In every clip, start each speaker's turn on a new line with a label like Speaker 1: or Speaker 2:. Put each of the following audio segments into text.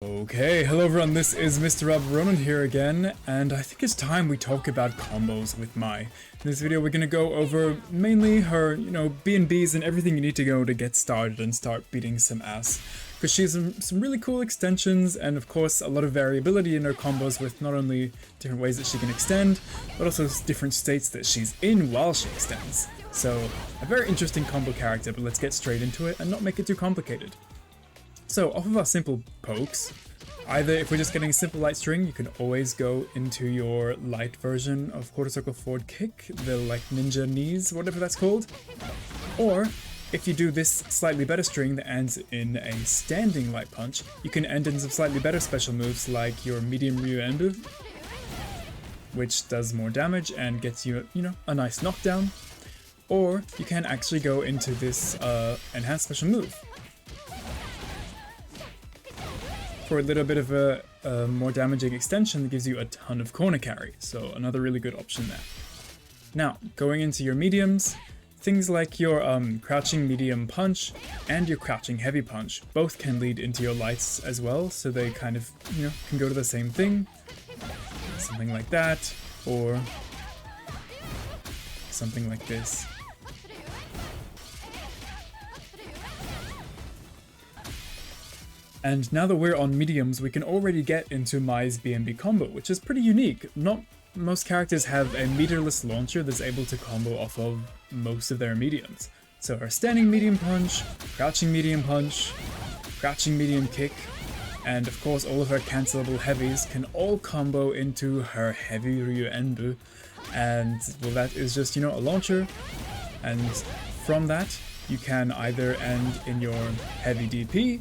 Speaker 1: Okay, hello everyone, this is Mr. Rob Ronan here again, and I think it's time we talk about combos with Mai. In this video we're gonna go over mainly her, BnBs and everything you need to go to get started and start beating some ass. Because she has some really cool extensions and of course a lot of variability in her combos with not only different ways that she can extend, but also different states that she's in while she extends. So, a very interesting combo character, but let's get straight into it and not make it too complicated. So, off of our simple pokes, either if we're just getting a simple light string, you can always go into your light version of quarter circle forward kick, the like ninja knees, whatever that's called. Or, if you do this slightly better string that ends in a standing light punch, you can end in some slightly better special moves like your medium Ryu Enbu, which does more damage and gets you, a nice knockdown. Or, you can actually go into this enhanced special move for a little bit of a more damaging extension that gives you a ton of corner carry, so another really good option there. Now, going into your mediums, things like your crouching medium punch and your crouching heavy punch both can lead into your lights as well, so they kind of, can go to the same thing. Something like that, or something like this. And now that we're on mediums, we can already get into Mai's BnB combo, which is pretty unique. Not most characters have a meterless launcher that's able to combo off of most of their mediums. So her standing medium punch, crouching medium punch, crouching medium kick, and of course all of her cancelable heavies can all combo into her heavy Ryu Enbu. And well, that is just, a launcher. And from that, you can either end in your heavy DP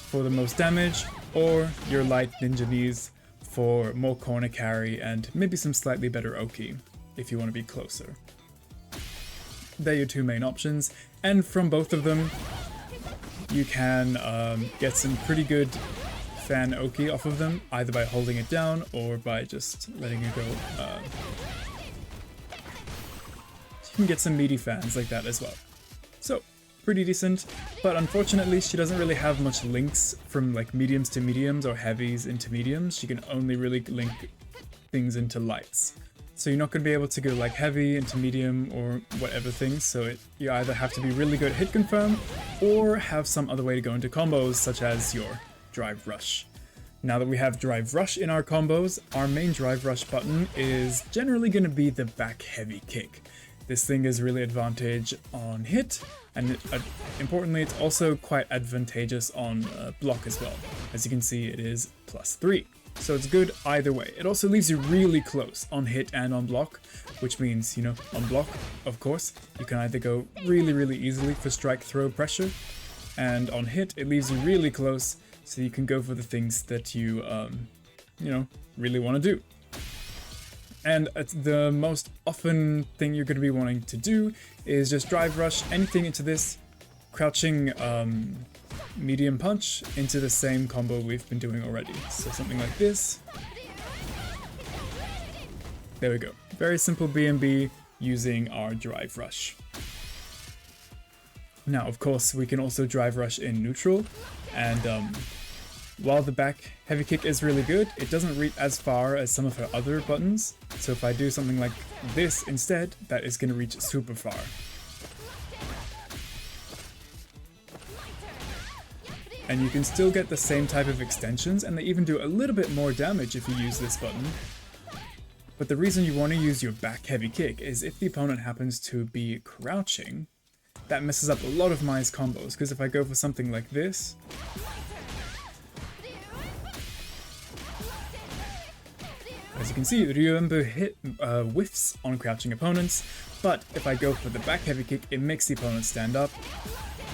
Speaker 1: for the most damage, or your light ninja knees for more corner carry and maybe some slightly better Oki if you want to be closer. They're your two main options, and from both of them you can get some pretty good Fan Oki off of them, either by holding it down or by just letting it go. You can get some meaty fans like that as well. So, pretty decent, but unfortunately she doesn't really have much links from like mediums to mediums or heavies into mediums. She can only really link things into lights. So you're not going to be able to go like heavy into medium or whatever things, so you either have to be really good at hit confirm or have some other way to go into combos such as your drive rush. Now that we have drive rush in our combos, our main drive rush button is generally going to be the back heavy kick. This thing is really advantageous on hit, and importantly it's also quite advantageous on block as well. As you can see, it is +3, so it's good either way. It also leaves you really close on hit and on block, which means, on block, of course, you can either go really easily for strike throw pressure, and on hit it leaves you really close, so you can go for the things that you, really want to do. And the most often thing you're going to be wanting to do is just drive rush anything into this crouching medium punch into the same combo we've been doing already. So something like this. There we go. Very simple BnB using our drive rush. Now, of course, we can also drive rush in neutral, and while the back heavy kick is really good, it doesn't reach as far as some of her other buttons. So if I do something like this instead, that is going to reach super far. And you can still get the same type of extensions, and they even do a little bit more damage if you use this button. But the reason you want to use your back heavy kick is if the opponent happens to be crouching, that messes up a lot of Mai's combos, because if I go for something like this, as you can see, Ryu Enbu hit whiffs on crouching opponents, but if I go for the back heavy kick, it makes the opponent stand up.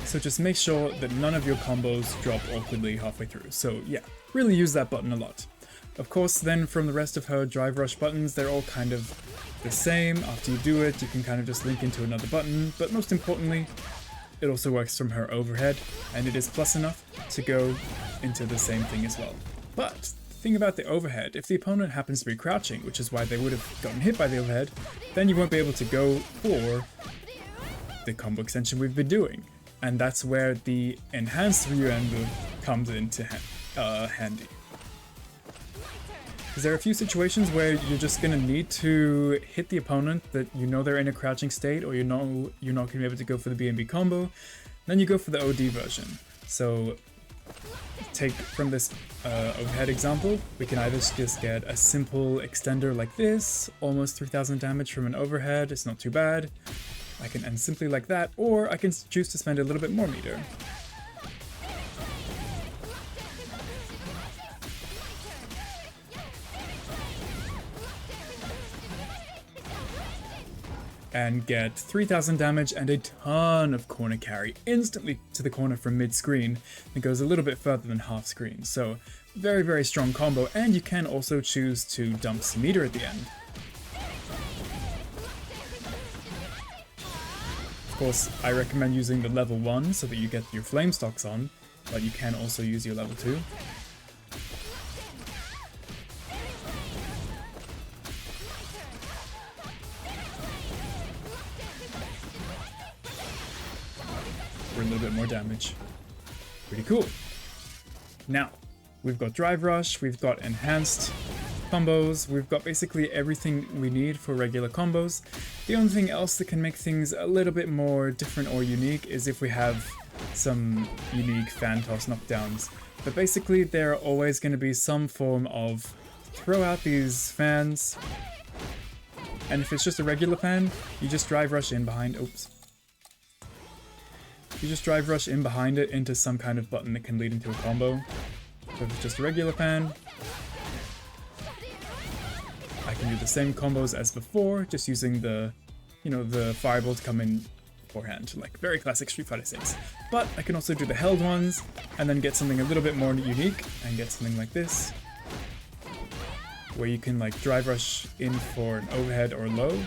Speaker 1: So just make sure that none of your combos drop awkwardly halfway through. So yeah, really use that button a lot. Of course, then from the rest of her drive rush buttons, they're all kind of the same. After you do it, you can kind of just link into another button, but most importantly, it also works from her overhead, and it is plus enough to go into the same thing as well. But thing about the overhead, if the opponent happens to be crouching, which is why they would have gotten hit by the overhead, then you won't be able to go for the combo extension we've been doing. And that's where the enhanced Ryu Enbu comes into handy. Because there are a few situations where you're just going to need to hit the opponent that you know they're in a crouching state, or you know you're not going to be able to go for the BnB combo. Then you go for the OD version. So take from this overhead example, we can either just get a simple extender like this, almost 3000 damage from an overhead, it's not too bad. I can end simply like that, or I can choose to spend a little bit more meter. And get 3000 damage and a ton of corner carry instantly to the corner from mid-screen. It goes a little bit further than half screen, so very, very strong combo, and you can also choose to dump some meter at the end. Of course, I recommend using the level 1 so that you get your flame stocks on, but you can also use your level 2. For a little bit more damage. Pretty cool. Now, we've got Drive Rush, we've got Enhanced combos, we've got basically everything we need for regular combos. The only thing else that can make things a little bit more different or unique is if we have some unique fan toss knockdowns. But basically there are always going to be some form of throw out these fans, and if it's just a regular fan, you just Drive Rush in behind, you just Drive Rush in behind it into some kind of button that can lead into a combo. So if it's just a regular fan, I can do the same combos as before, just using the, the fireball to come in beforehand, like very classic Street Fighter 6. But I can also do the held ones, and then get something a little bit more unique, and get something like this, where you can like Drive Rush in for an overhead or low.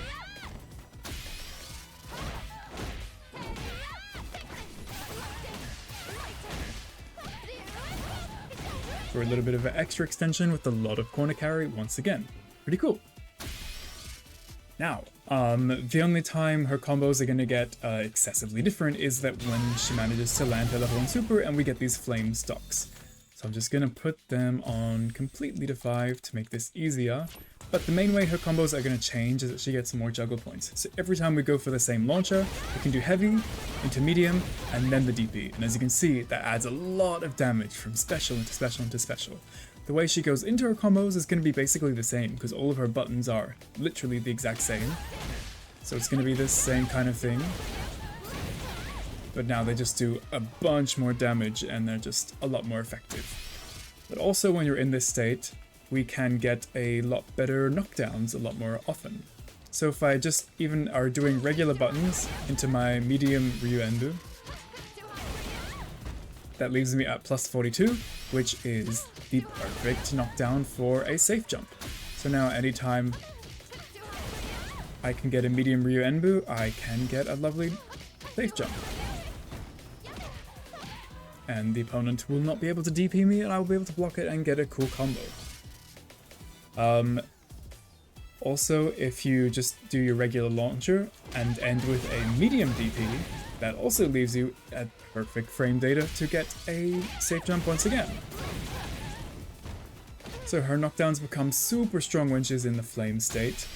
Speaker 1: For a little bit of an extra extension with a lot of corner carry once again. Pretty cool. Now, the only time her combos are going to get excessively different is that when she manages to land her level 1 super and we get these flame stocks. So I'm just going to put them on completely to 5 to make this easier. But the main way her combos are going to change is that she gets more juggle points. So every time we go for the same launcher, we can do heavy, into medium, and then the DP. And as you can see, that adds a lot of damage from special into special into special. The way she goes into her combos is going to be basically the same, because all of her buttons are literally the exact same. So it's going to be this same kind of thing. But now they just do a bunch more damage, and they're just a lot more effective. But also when you're in this state, we can get a lot better knockdowns a lot more often. So if I just even are doing regular buttons into my medium Ryu Enbu, that leaves me at plus 42, which is the perfect knockdown for a safe jump. So now anytime I can get a medium Ryu Enbu, I can get a lovely safe jump. And the opponent will not be able to DP me, and I will be able to block it and get a cool combo. Also, if you just do your regular launcher and end with a medium DP, that also leaves you at perfect frame data to get a safe jump once again. So her knockdowns become super strong when she's in the flame state.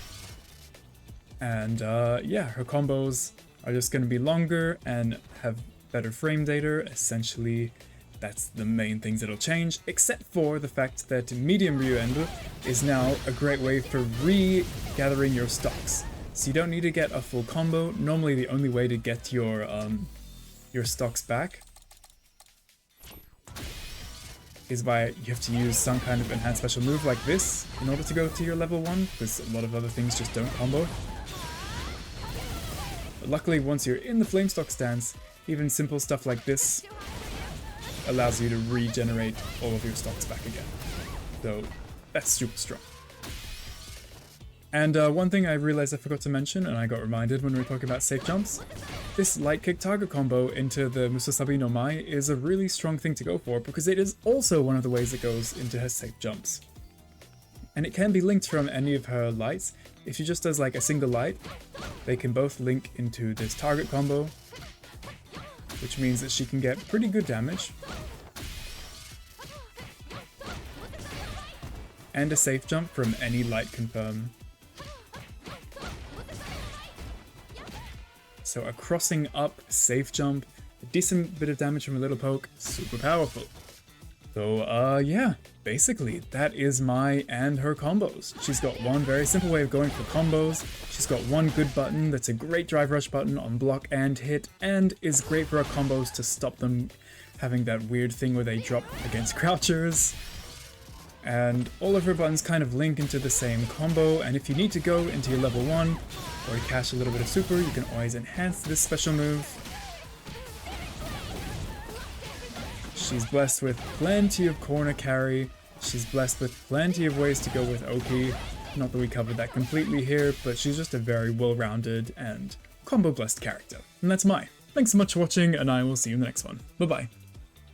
Speaker 1: And yeah, her combos are just going to be longer and have better frame data. Essentially, that's the main things that'll change, except for the fact that medium Ryu Enbu is now a great way for regathering your stocks. So you don't need to get a full combo. Normally the only way to get your stocks back is by you have to use some kind of enhanced special move like this in order to go to your level 1, because a lot of other things just don't combo. But luckily, once you're in the flame stock stance, even simple stuff like this allows you to regenerate all of your stocks back again. So that's super strong. And one thing I realized I forgot to mention, and I got reminded when we were talking about safe jumps, this light kick target combo into the Musasabi no Mai is a really strong thing to go for, because it is also one of the ways it goes into her safe jumps. And it can be linked from any of her lights. If she just does like a single light, they can both link into this target combo, which means that she can get pretty good damage. and a safe jump from any light confirm. So a crossing up safe jump, a decent bit of damage from a little poke, super powerful. So yeah, basically that is Mai and her combos. She's got one very simple way of going for combos, she's got one good button that's a great drive rush button on block and hit, and is great for her combos to stop them having that weird thing where they drop against crouchers. And all of her buttons kind of link into the same combo, and if you need to go into your level 1 or cash a little bit of super, you can always enhance this special move. She's blessed with plenty of corner carry, she's blessed with plenty of ways to go with Oki. Not that we covered that completely here, but she's just a very well-rounded and combo-blessed character. And that's Mai. Thanks so much for watching, and I will see you in the next one. Bye-bye.